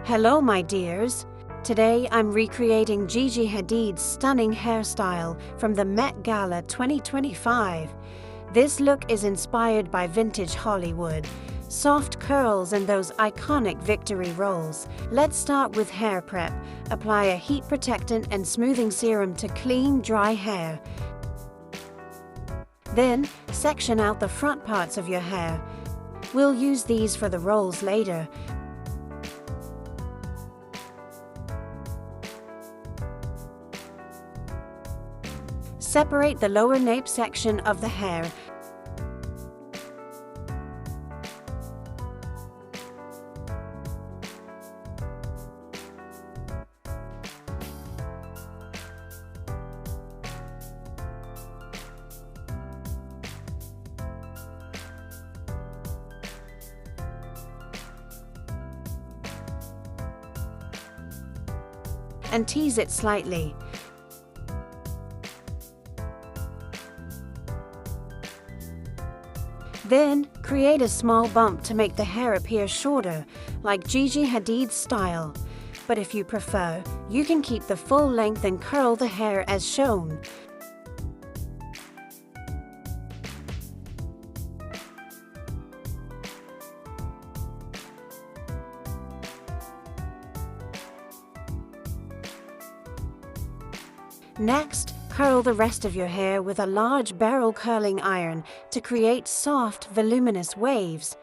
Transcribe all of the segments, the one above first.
Hello, my dears. Today I'm recreating Gigi Hadid's stunning hairstyle from the Met Gala 2025. This look is inspired by vintage Hollywood, soft curls and those iconic victory rolls. Let's start with hair prep. Apply a heat protectant and smoothing serum to clean, dry hair. Then, section out the front parts of your hair. We'll use these for the rolls later. Separate the lower nape section of the hair. And tease it slightly. Then, create a small bump to make the hair appear shorter, like Gigi Hadid's style. But if you prefer, you can keep the full length and curl the hair as shown. Next, curl the rest of your hair with a large barrel curling iron to create soft, voluminous waves.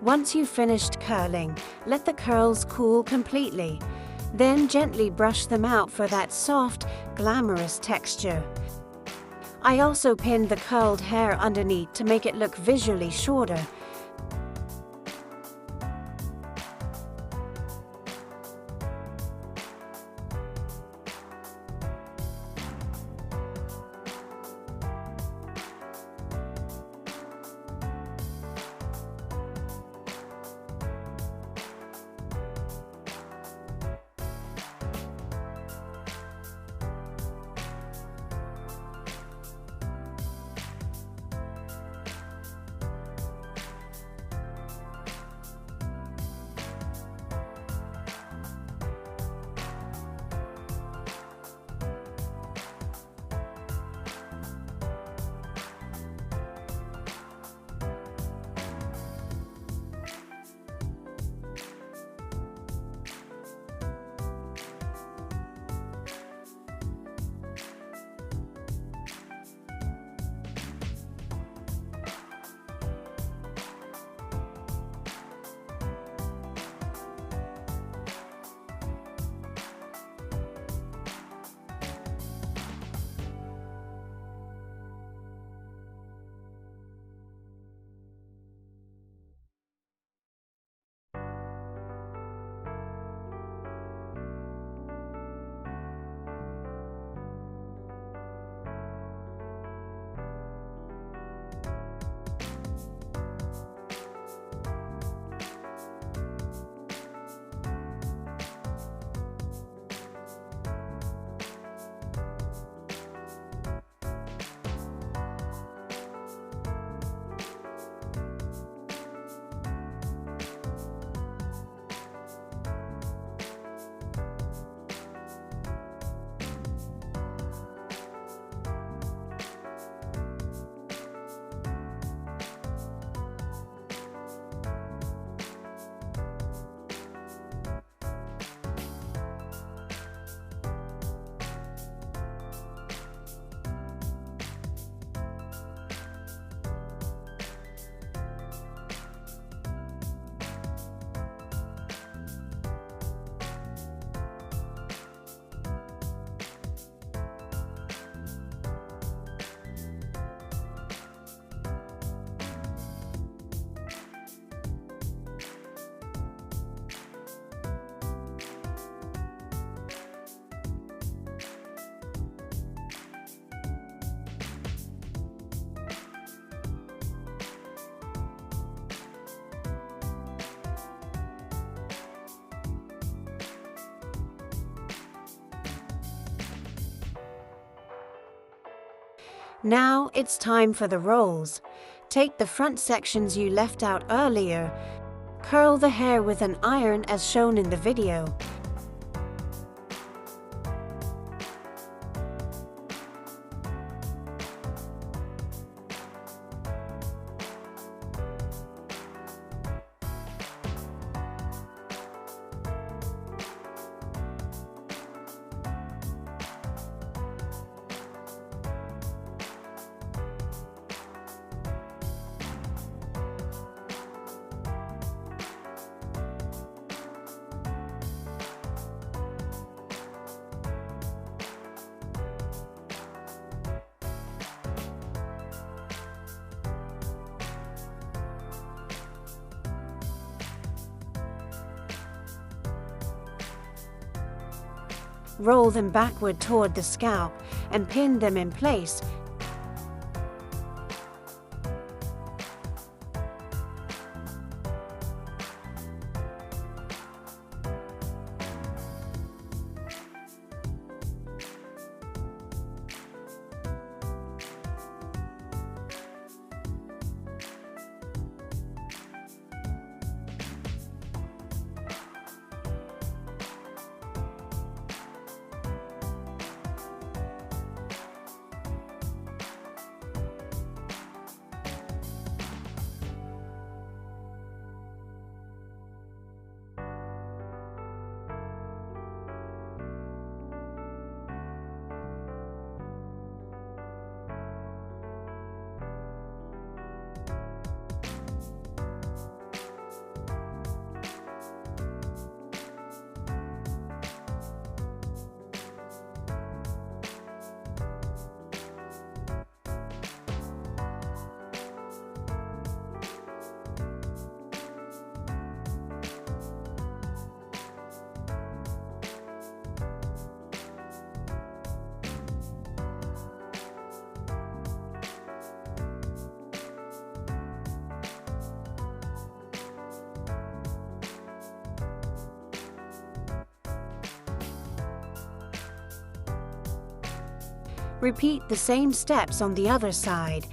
Once you've finished curling, let the curls cool completely. Then gently brush them out for that soft, glamorous texture. I also pinned the curled hair underneath to make it look visually shorter. Now it's time for the rolls. Take the front sections you left out earlier. Curl the hair with an iron as shown in the video. Roll them backward toward the scalp and pin them in place. Repeat the same steps on the other side.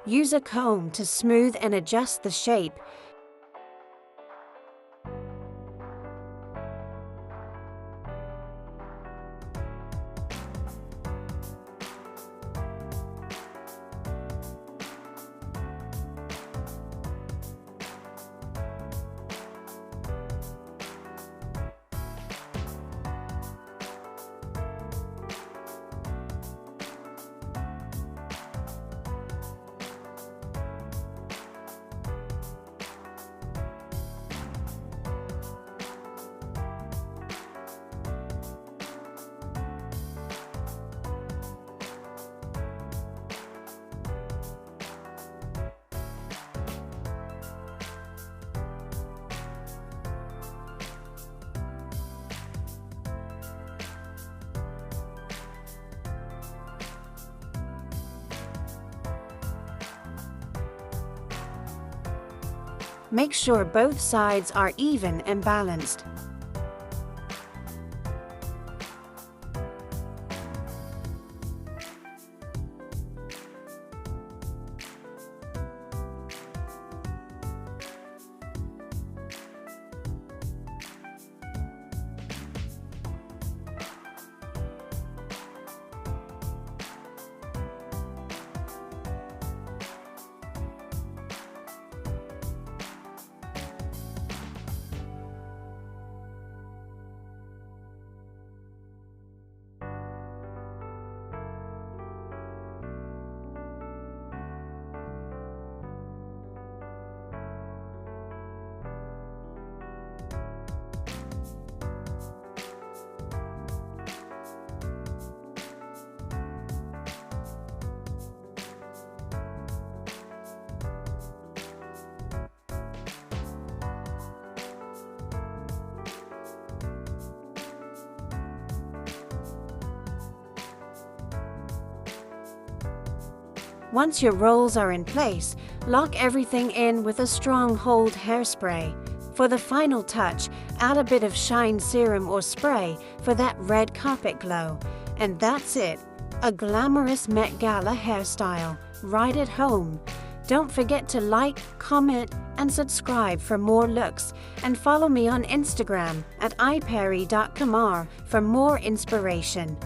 Use a comb to smooth and adjust the shape. Make sure both sides are even and balanced. Once your rolls are in place, lock everything in with a strong hold hairspray. For the final touch, add a bit of shine serum or spray for that red carpet glow. And that's it, a glamorous Met Gala hairstyle, right at home. Don't forget to like, comment, and subscribe for more looks, and follow me on Instagram at aiperi.kumar for more inspiration.